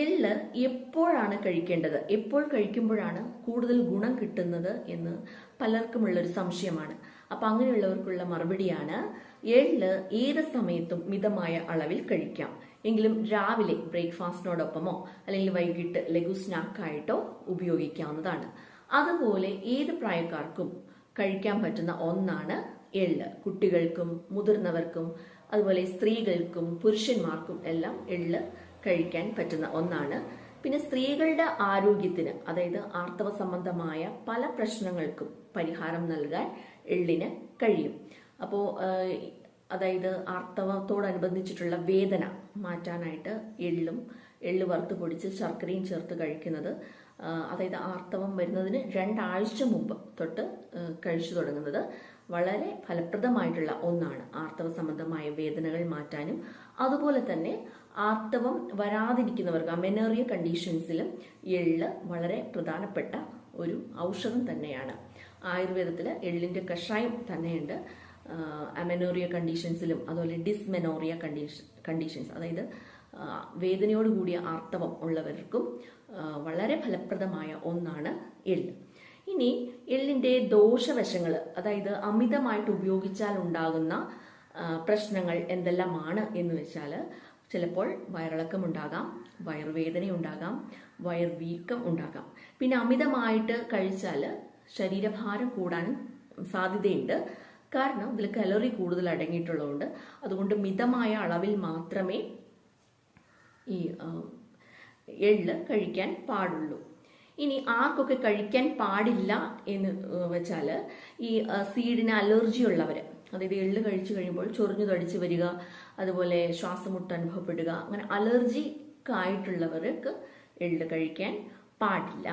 എള്ള് എപ്പോഴാണ് കഴിക്കേണ്ടത്, എപ്പോൾ കഴിക്കുമ്പോഴാണ് കൂടുതൽ ഗുണം കിട്ടുന്നത് എന്ന് പലർക്കുമുള്ളൊരു സംശയമാണ്. അപ്പൊ അങ്ങനെയുള്ളവർക്കുള്ള മറുപടിയാണ് എള്ള് ഏത് സമയത്തും മിതമായ അളവിൽ കഴിക്കാം. എങ്കിലും രാവിലെ ബ്രേക്ക്ഫാസ്റ്റിനോടൊപ്പമോ അല്ലെങ്കിൽ വൈകിട്ട് ലഘു സ്നാക്കായിട്ടോ ഉപയോഗിക്കാവുന്നതാണ്. അതുപോലെ ഏത് പ്രായക്കാർക്കും കഴിക്കാൻ പറ്റുന്ന ഒന്നാണ് എള്ള്. കുട്ടികൾക്കും മുതിർന്നവർക്കും അതുപോലെ സ്ത്രീകൾക്കും പുരുഷന്മാർക്കും എല്ലാം എള്ള് കഴിക്കാൻ പറ്റുന്ന ഒന്നാണ്. പിന്നെ സ്ത്രീകളുടെ ആരോഗ്യത്തിന്, അതായത് ആർത്തവ സംബന്ധമായ പല പ്രശ്നങ്ങൾക്കും പരിഹാരം നൽകാൻ എള്ളിന് കഴിയും. അപ്പോൾ അതായത് ആർത്തവത്തോടനുബന്ധിച്ചിട്ടുള്ള വേദന മാറ്റാനായിട്ട് എള്ള് വറുത്ത് പൊടിച്ച് ശർക്കരയും ചേർത്ത് കഴിക്കുന്നത്, അതായത് ആർത്തവം വരുന്നതിന് 2 ആഴ്ച മുമ്പ് തൊട്ട് കഴിച്ചു തുടങ്ങുന്നത് വളരെ ഫലപ്രദമായിട്ടുള്ള ഒന്നാണ്. ആർത്തവ സംബന്ധമായ വേദനകൾ മാറ്റാനും അതുപോലെ തന്നെ ആർത്തവം വരാതിരിക്കുന്നവർക്ക്, അമെനോറിയ കണ്ടീഷൻസിലും എള്ള് വളരെ പ്രധാനപ്പെട്ട ഒരു ഔഷധം തന്നെയാണ്. ആയുർവേദത്തിൽ എള്ളിന്റെ കഷായം തന്നെയുണ്ട്. അമെനോറിയ കണ്ടീഷൻസിലും അതുപോലെ ഡിസ്മെനോറിയ കണ്ടീഷൻസ്, അതായത് വേദനയോട് കൂടിയ ആർത്തവം ഉള്ളവർക്കും വളരെ ഫലപ്രദമായ ഒന്നാണ് എള്ള്. ഇനി എള്ളിന്റെ ദോഷവശങ്ങൾ, അതായത് അമിതമായിട്ട് ഉപയോഗിച്ചാൽ ഉണ്ടാകുന്ന പ്രശ്നങ്ങൾ എന്തെല്ലാമാണ് എന്ന് വെച്ചാൽ, ചിലപ്പോൾ വയറിളക്കം ഉണ്ടാകാം, വയറുവേദന ഉണ്ടാകാം, വയർവീക്കം ഉണ്ടാകാം. പിന്നെ അമിതമായിട്ട് കഴിച്ചാൽ ശരീരഭാരം കൂടാനും സാധ്യതയുണ്ട്. കാരണം ഇതിൽ കലോറി കൂടുതൽ അടങ്ങിയിട്ടുള്ളതുകൊണ്ട്. അതുകൊണ്ട് മിതമായ അളവിൽ മാത്രമേ ഈ എള്ള് കഴിക്കാൻ പാടുള്ളൂ. ഇനി ആർക്കൊക്കെ കഴിക്കാൻ പാടില്ല എന്ന് വെച്ചാൽ, ഈ സീഡിന് അലർജി ഉള്ളവര്, അതായത് എള്ള് കഴിച്ചു കഴിയുമ്പോൾ ചൊറിഞ്ഞു തടിച്ചു വരിക, അതുപോലെ ശ്വാസമുട്ട് അനുഭവപ്പെടുക, അങ്ങനെ അലർജിക്കായിട്ടുള്ളവർക്ക് എള്ള് കഴിക്കാൻ പാടില്ല.